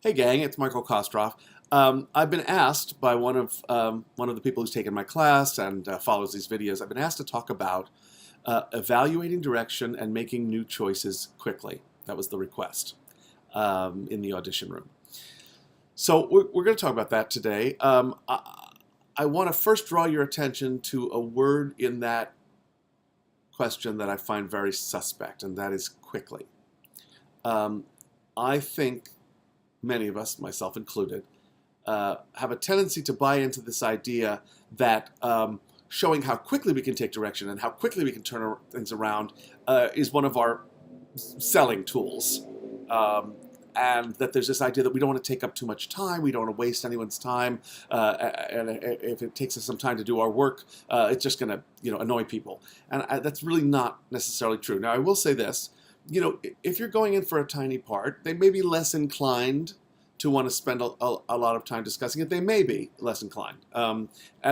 Hey gang, it's Michael Kostroff. I've been asked by one of the people who's taken my class and follows these videos. I've been asked to talk about evaluating direction and making new choices quickly. That was the request in the audition room. So we're going to talk about that today. I want to first draw your attention to a word in that question that I find very suspect, and that is quickly. I think many of us, myself included, have a tendency to buy into this idea that showing how quickly we can take direction and how quickly we can turn things around is one of our selling tools. And that there's this idea that we don't want to take up too much time, we don't want to waste anyone's time, and if it takes us some time to do our work, it's just going to annoy people. And that's really not necessarily true. Now, I will say this. If you're going in for a tiny part, they may be less inclined to want to spend a lot of time discussing it. They may be less inclined,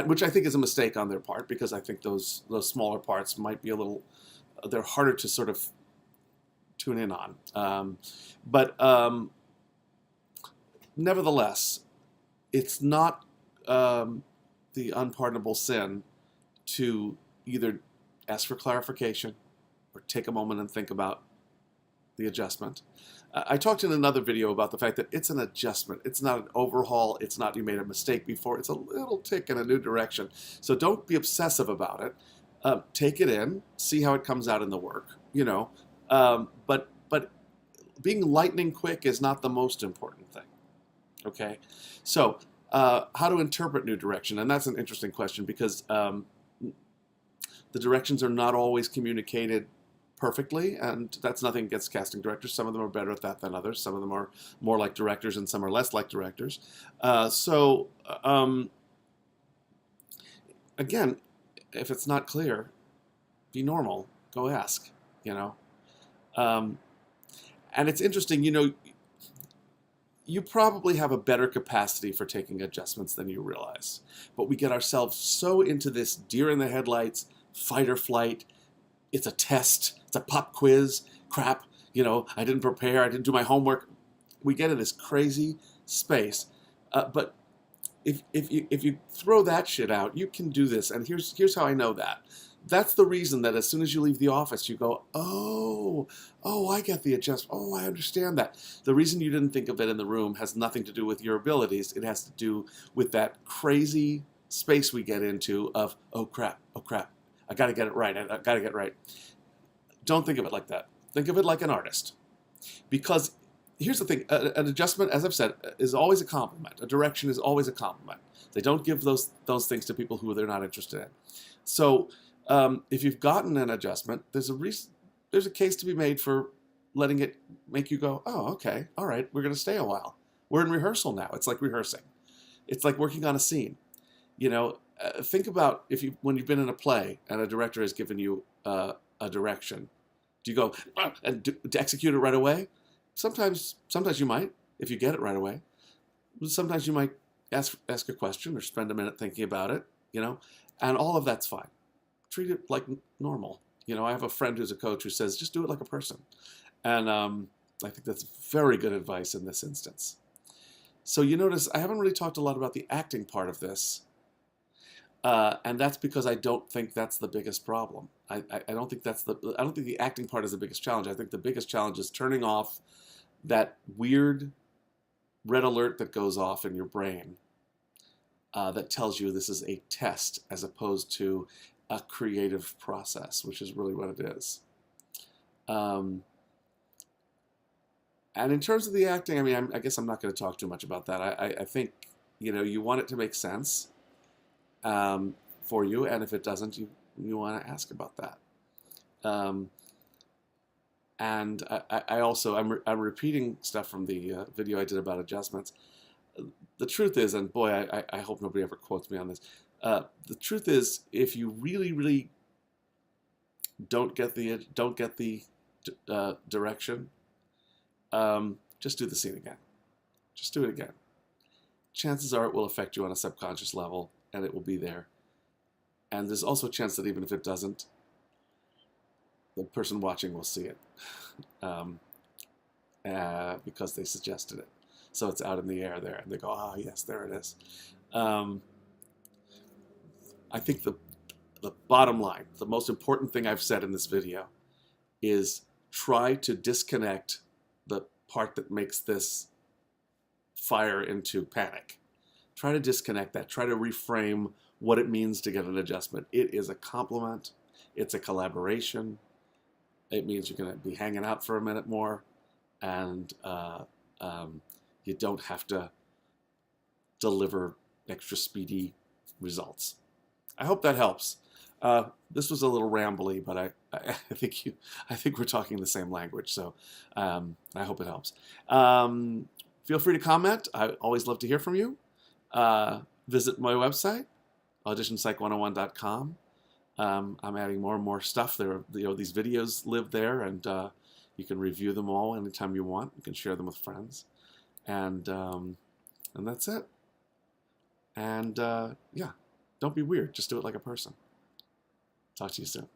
which I think is a mistake on their part, because I think those smaller parts might be they're harder to sort of tune in on. But nevertheless, it's not the unpardonable sin to either ask for clarification or take a moment and think about the adjustment. I talked in another video about the fact that it's an adjustment. It's not an overhaul. It's not you made a mistake before. It's a little tick in a new direction. So don't be obsessive about it. Take it in, see how it comes out in the work. But being lightning quick is not the most important thing. Okay, so how to interpret new direction, and that's an interesting question because the directions are not always communicated perfectly, and that's nothing against casting directors. Some of them are better at that than others. Some of them are more like directors, and some are less like directors. Again, if it's not clear, be normal. Go ask. And it's interesting. You probably have a better capacity for taking adjustments than you realize, but we get ourselves so into this deer in the headlights, fight or flight. It's a test. It's a pop quiz. Crap. I didn't prepare. I didn't do my homework. We get in this crazy space. But if you throw that shit out, you can do this. And here's how I know that. That's the reason that as soon as you leave the office, you go, oh, I get the adjustment. Oh, I understand that. The reason you didn't think of it in the room has nothing to do with your abilities. It has to do with that crazy space we get into of, oh crap. I got to get it right. I got to get it right. Don't think of it like that. Think of it like an artist. Because here's the thing. An adjustment, as I've said, is always a compliment. A direction is always a compliment. They don't give those things to people who they're not interested in. So if you've gotten an adjustment, there's a case to be made for letting it make you go, oh, okay, all right, we're going to stay a while. We're in rehearsal now. It's like rehearsing. It's like working on a scene. Think about when you've been in a play and a director has given you a direction. Do you go and to execute it right away? Sometimes you might, if you get it right away. Sometimes you might ask a question or spend a minute thinking about it. And all of that's fine. Treat it like normal. I have a friend who's a coach who says just do it like a person, and I think that's very good advice in this instance. So you notice I haven't really talked a lot about the acting part of this. And that's because I don't think that's the biggest problem. I don't think I don't think the acting part is the biggest challenge. I think the biggest challenge is turning off that weird red alert that goes off in your brain that tells you this is a test as opposed to a creative process, which is really what it is. And in terms of the acting, I guess I'm not going to talk too much about that. I think you want it to make sense. For you, and if it doesn't, you want to ask about that. And I also I'm repeating stuff from the video I did about adjustments. The truth is, and boy, I hope nobody ever quotes me on this. The truth is, if you really don't get the direction, just do the scene again. Just do it again. Chances are it will affect you on a subconscious level, and it will be there. And there's also a chance that even if it doesn't, the person watching will see it because they suggested it. so it's out in the air there, and they go, "Ah, yes, there it is." Um, I think the bottom line, the most important thing I've said in this video is try to disconnect the part that makes this fire into panic. Try to disconnect that. Try to reframe what it means to get an adjustment. It is a compliment. It's a collaboration. It means you're going to be hanging out for a minute more, and you don't have to deliver extra speedy results. I hope that helps. This was a little rambly, but I think we're talking the same language, so I hope it helps. Feel free to comment. I always love to hear from you. Visit my website, auditionpsych101.com. I'm adding more and more stuff there. These videos live there, and you can review them all anytime you want. You can share them with friends, and that's it. And yeah, don't be weird. Just do it like a person. Talk to you soon.